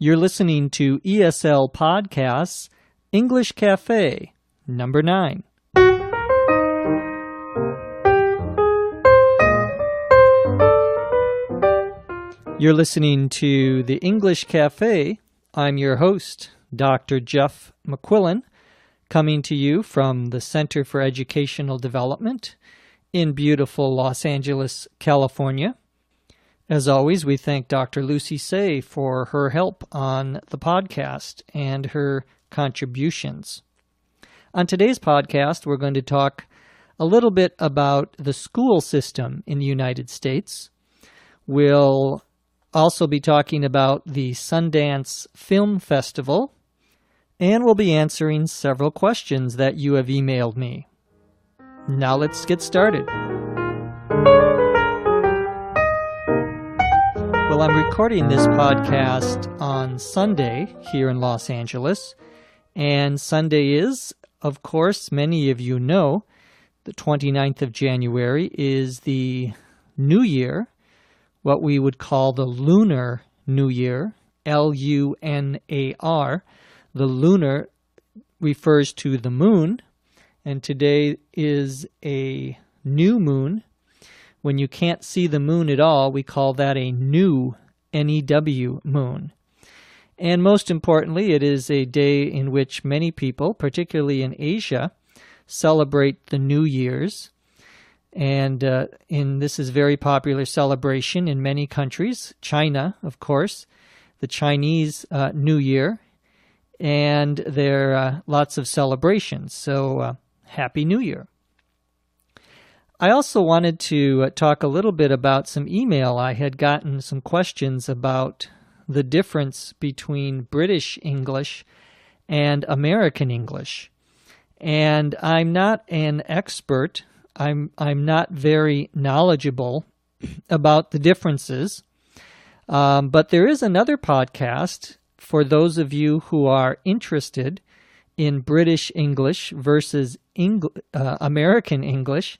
You're listening to ESL Podcasts, English Cafe, number 9. You're listening to the English Cafe. I'm your host, Dr. Jeff McQuillan, coming to you from the Center for Educational Development in beautiful Los Angeles, California. As always, we thank Dr. Lucy Say for her help on the podcast and her contributions. On today's podcast, we're going to talk a little bit about the school system in the United States. We'll also be talking about the Sundance Film Festival, and we'll be answering several questions that you have emailed me. Now let's get started. Well, I'm recording this podcast on Sunday here in Los Angeles, and Sunday is, of course, many of you know, the 29th of January is the New Year, what we would call the Lunar New Year, L-U-N-A-R. The lunar refers to the moon, and today is a new moon. When you can't see the moon at all, we call that a new, N-E-W, moon. And most importantly, it is a day in which many people, particularly in Asia, celebrate the New Year's. And this is a very popular celebration in many countries. China, of course, the Chinese New Year, and there are lots of celebrations. So Happy New Year. I also wanted to talk a little bit about some email. I had gotten some questions about the difference between British English and American English. And I'm not an expert. I'm not very knowledgeable about the differences. But there is another podcast for those of you who are interested in British English versus American English.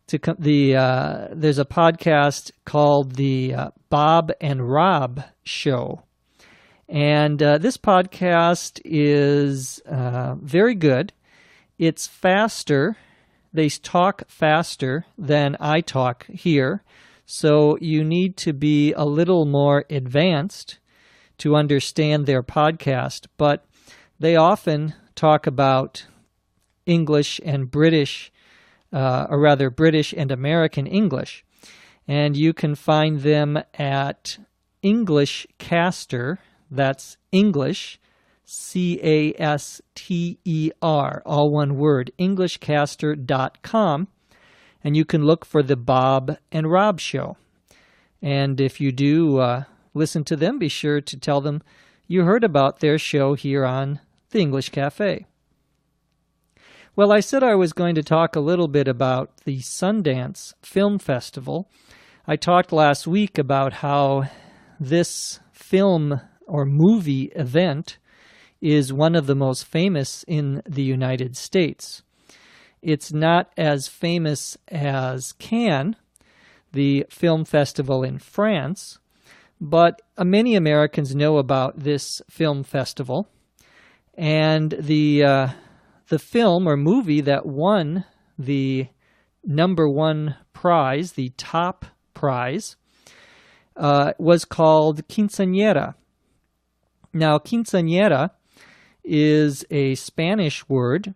There's a podcast called the Bob and Rob Show. And this podcast is very good. It's faster. They talk faster than I talk here. So you need to be a little more advanced to understand their podcast. But they often talk about English and British British and American English. And you can find them at English Caster, that's English, C-A-S-T-E-R, all one word, englishcaster.com, and you can look for the Bob and Rob Show. And if you do listen to them, be sure to tell them you heard about their show here on the English Cafe. Well, I said I was going to talk a little bit about the Sundance Film Festival. I talked last week about how this film or movie event is one of the most famous in the United States. It's not as famous as Cannes, the film festival in France, but many Americans know about this film festival. And the film or movie that won the number one prize, the top prize, was called Quinceañera. Now, quinceañera is a Spanish word,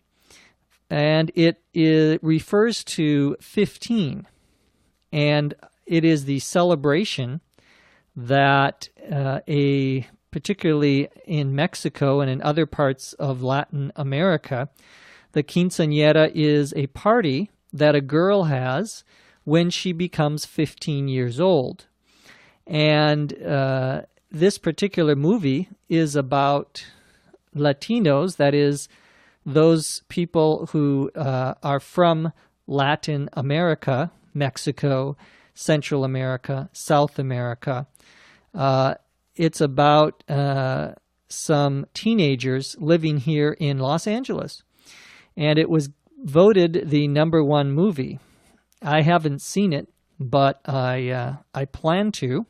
and it refers to 15. And it is the celebration that particularly in Mexico and in other parts of Latin America, the quinceañera is a party that a girl has when she becomes 15 years old. And this particular movie is about Latinos, that is, those people who are from Latin America, Mexico, Central America, South America. It's about some teenagers living here in Los Angeles. And it was voted the number one movie. I haven't seen it, but I plan to.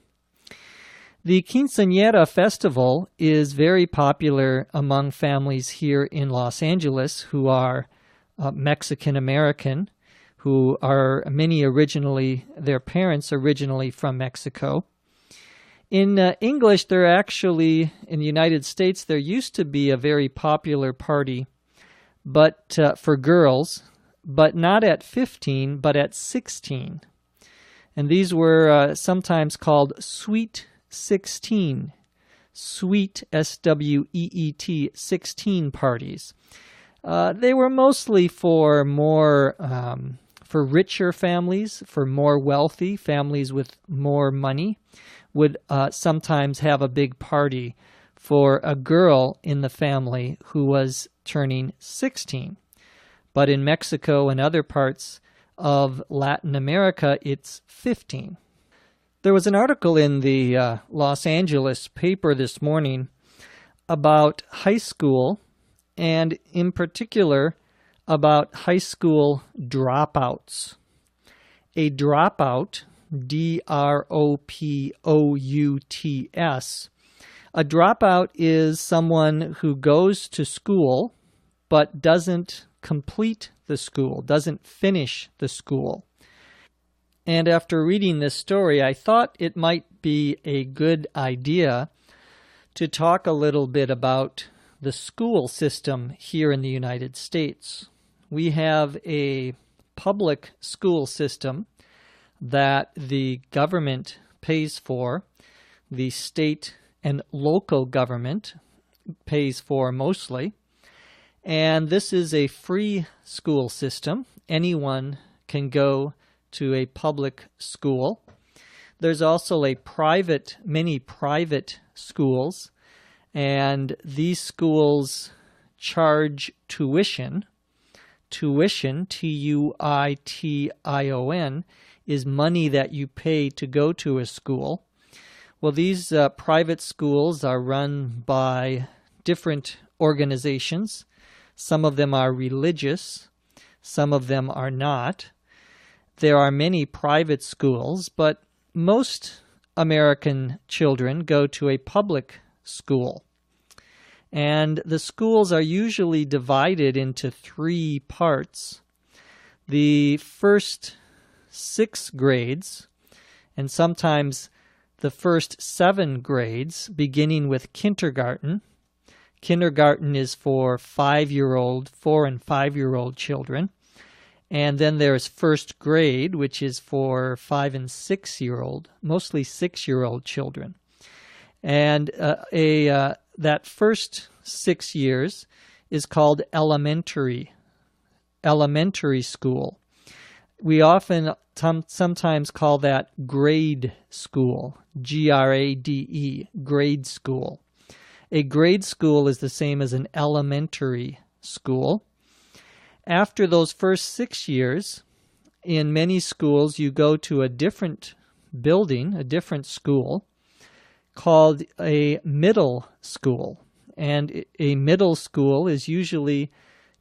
The Quinceañera festival is very popular among families here in Los Angeles who are Mexican American, who are their parents originally from Mexico. In English, in the United States, there used to be a very popular party but for girls, but not at 15, but at 16. And these were sometimes called Sweet 16, Sweet, S-W-E-E-T, 16 parties. They were mostly for for richer families, for more wealthy families with more money, would sometimes have a big party for a girl in the family who was turning 16. But in Mexico and other parts of Latin America, it's 15. There was an article in the Los Angeles paper this morning about high school, and in particular about high school dropouts. A dropout, D-R-O-P-O-U-T-S. A dropout is someone who goes to school but doesn't complete the school, doesn't finish the school. And after reading this story, I thought it might be a good idea to talk a little bit about the school system here in the United States. We have a public school system that the government pays for, the state and local government pays for mostly. And this is a free school system. Anyone can go to a public school. There's also many private schools, and these schools charge tuition. Tuition, T-U-I-T-I-O-N, is money that you pay to go to a school. Well, these private schools are run by different organizations. Some of them are religious, some of them are not. There are many private schools, but most American children go to a public school. And the schools are usually divided into 3 parts. The first 6 grades, and sometimes the first 7 grades, beginning with kindergarten. Kindergarten is for 4 and 5-year-old children. And then there's first grade, which is for 5 and 6-year-old, mostly 6-year-old children. And that first 6 years is called elementary school. We often sometimes call that grade school, G-R-A-D-E, grade school. A grade school is the same as an elementary school. After those first 6 years, in many schools, you go to a different building, a different school, called a middle school. And a middle school is usually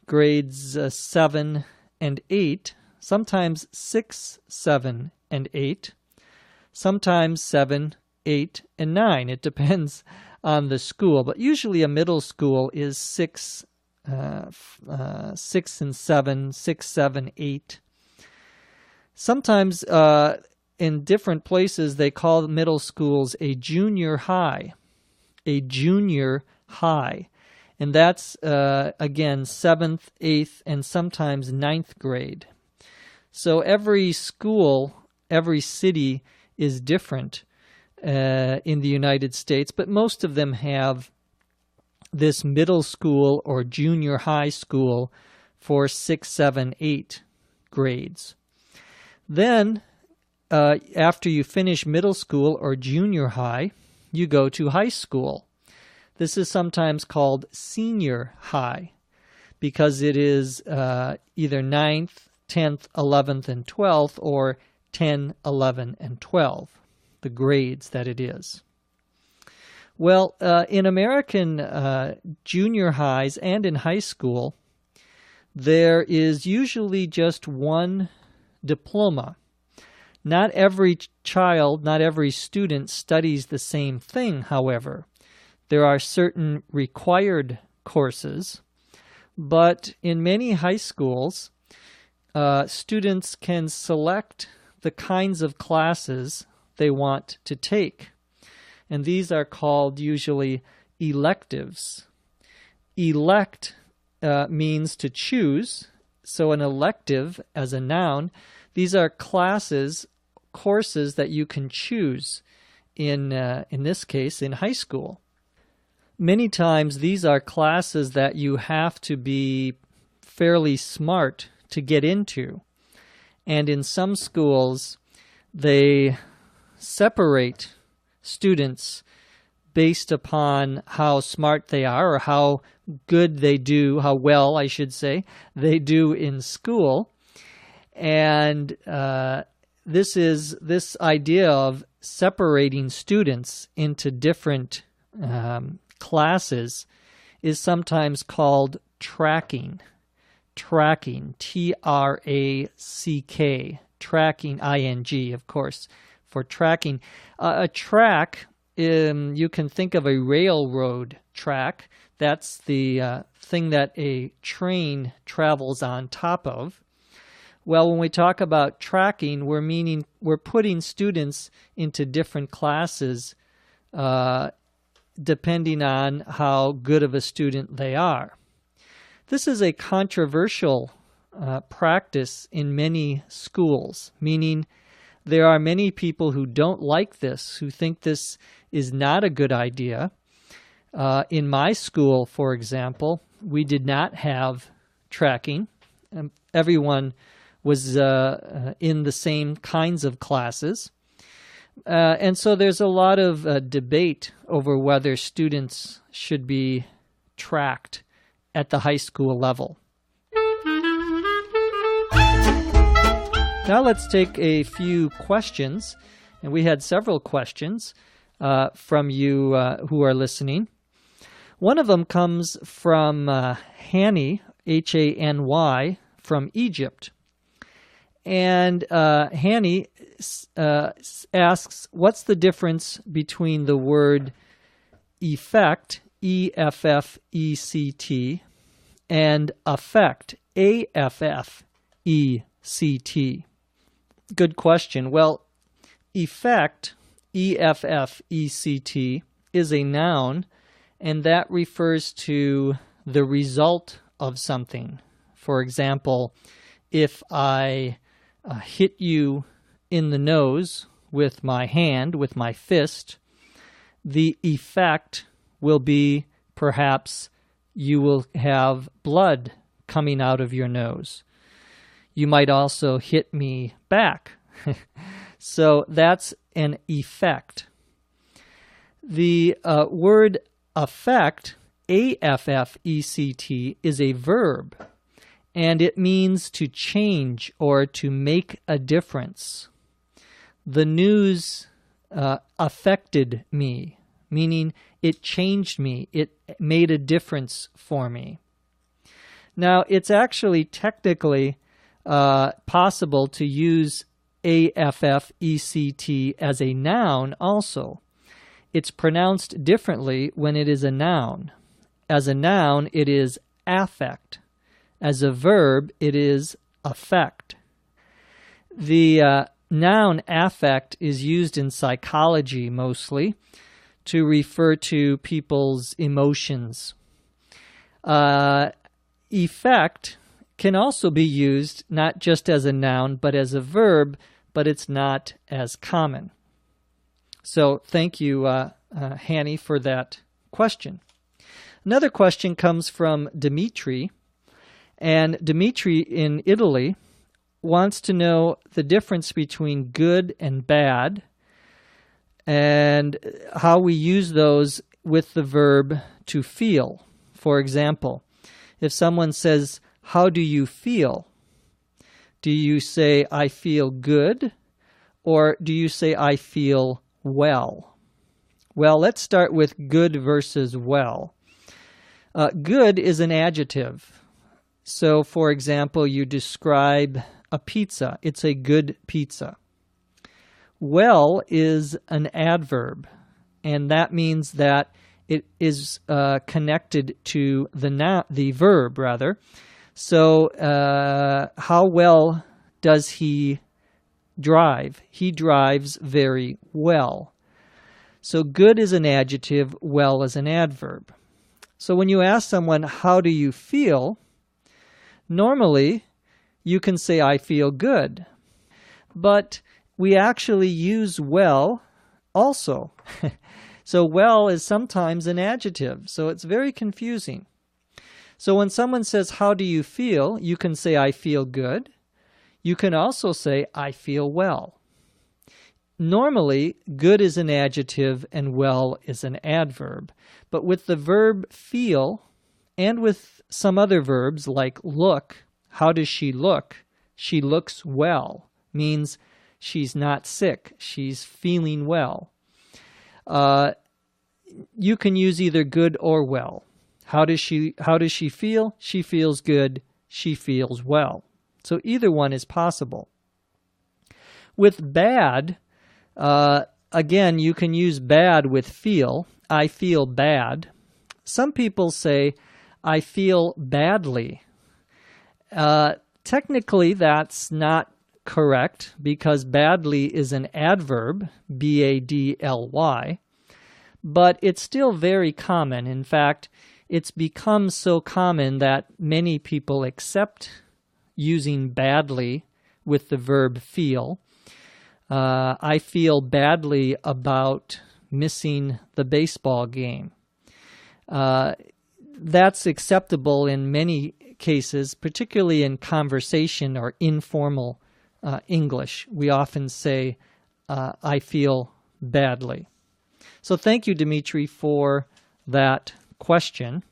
grades 7 and 8, sometimes 6, 7, and 8, sometimes 7, 8, and 9. It depends on the school, but usually a middle school is 6 and 7, 6, 7, 8. Sometimes in different places they call middle schools a junior high. And that's, again, 7th, 8th, and sometimes 9th grade. So every school, every city is different in the United States, but most of them have this middle school or junior high school for 6, 7, 8 grades. Then, after you finish middle school or junior high, you go to high school. This is sometimes called senior high because it is either 9th, 10th, 11th, and 12th, or 10, 11, and 12, the grades that it is. Well, in American junior highs and in high school, there is usually just one diploma. Not every child, not every student studies the same thing, however. There are certain required courses, but in many high schools, students can select the kinds of classes they want to take. And these are called usually electives. Elect means to choose. So an elective, as a noun, these are classes, courses that you can choose in this case, in high school. Many times these are classes that you have to be fairly smart to get into. And in some schools, they separate students based upon how smart they are or how good they do, how well, I should say, they do in school. And this idea of separating students into different classes is sometimes called tracking. Tracking, T-R-A-C-K, tracking, I-N-G, of course, for tracking. A track, you can think of a railroad track. That's the thing that a train travels on top of. Well, when we talk about tracking, we're putting students into different classes depending on how good of a student they are. This is a controversial practice in many schools, meaning there are many people who don't like this, who think this is not a good idea. In my school, for example, we did not have tracking. Everyone was in the same kinds of classes. And so there's a lot of debate over whether students should be tracked at the high school level. Now let's take a few questions. And we had several questions from you who are listening. One of them comes from Hani, H-A-N-Y, from Egypt. And Hani asks, what's the difference between the word effect, E-F-F-E-C-T, and affect, A-F-F-E-C-T? Good question. Well, effect, E-F-F-E-C-T, is a noun, and that refers to the result of something. For example, if I hit you in the nose with my hand, with my fist, the effect will be perhaps you will have blood coming out of your nose. You might also hit me back. So that's an effect. The word affect, A-F-F-E-C-T, is a verb, and it means to change or to make a difference. The news affected me, meaning it changed me. It made a difference for me. Now, it's actually technically possible to use A-F-F-E-C-T as a noun also. It's pronounced differently when it is a noun. As a noun, it is affect. As a verb, it is affect. The noun affect is used in psychology mostly to refer to people's emotions. Effect can also be used not just as a noun but as a verb, but it's not as common. So thank you, Hani, for that question. Another question comes from Dimitri, and Dimitri in Italy wants to know the difference between good and bad and how we use those with the verb to feel. For example, if someone says, "How do you feel?" Do you say, "I feel good," or do you say, "I feel well"? Well, let's start with good versus well. Good is an adjective. So, for example, you describe a pizza. It's a good pizza. well is an adverb, and that means that it is connected to the verb, rather. So how well does he drive? He drives very well. So good is an adjective, well is an adverb. So when you ask someone, how do you feel? Normally, you can say, I feel good. But we actually use well also. So well is sometimes an adjective, so it's very confusing. So when someone says, how do you feel? You can say, I feel good. You can also say, I feel well. Normally, good is an adjective and well is an adverb. But with the verb feel and with some other verbs like look, how does she look? She looks well, means she's not sick, she's feeling well. You can use either good or well. How does she feel? She feels good, she feels well. So either one is possible. With bad, again, you can use bad with feel. I feel bad. Some people say, I feel badly. Technically, that's not correct because badly is an adverb, B-A-D-L-Y, but it's still very common. In fact, it's become so common that many people accept using badly with the verb feel. I feel badly about missing the baseball game. That's acceptable in many cases, particularly in conversation or informal English. We often say, I feel badly. So thank you, Dimitri, for that question.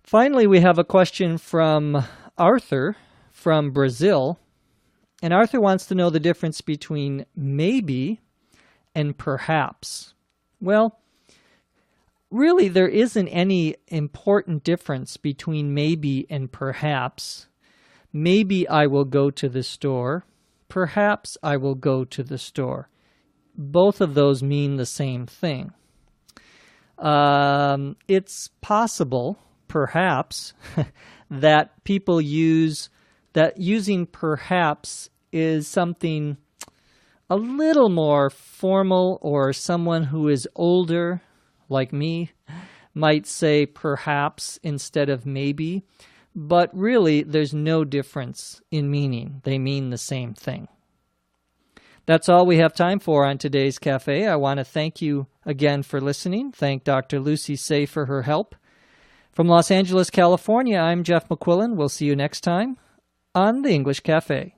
Finally, we have a question from Arthur from Brazil. And Arthur wants to know the difference between maybe and perhaps. Well, really, there isn't any important difference between maybe and perhaps. Maybe I will go to the store. Perhaps I will go to the store. Both of those mean the same thing. It's possible, perhaps, that people use that using perhaps is something a little more formal, or someone who is older, like me, might say perhaps instead of maybe. But really, there's no difference in meaning. They mean the same thing. That's all we have time for on today's Cafe. I want to thank you again for listening. Thank Dr. Lucy Tse for her help. From Los Angeles, California, I'm Jeff McQuillan. We'll see you next time on the English Cafe.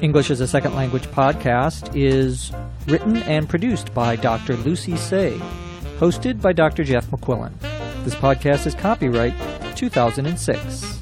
English as a Second Language podcast is written and produced by Dr. Lucy Tse, hosted by Dr. Jeff McQuillan. This podcast is copyright 2006.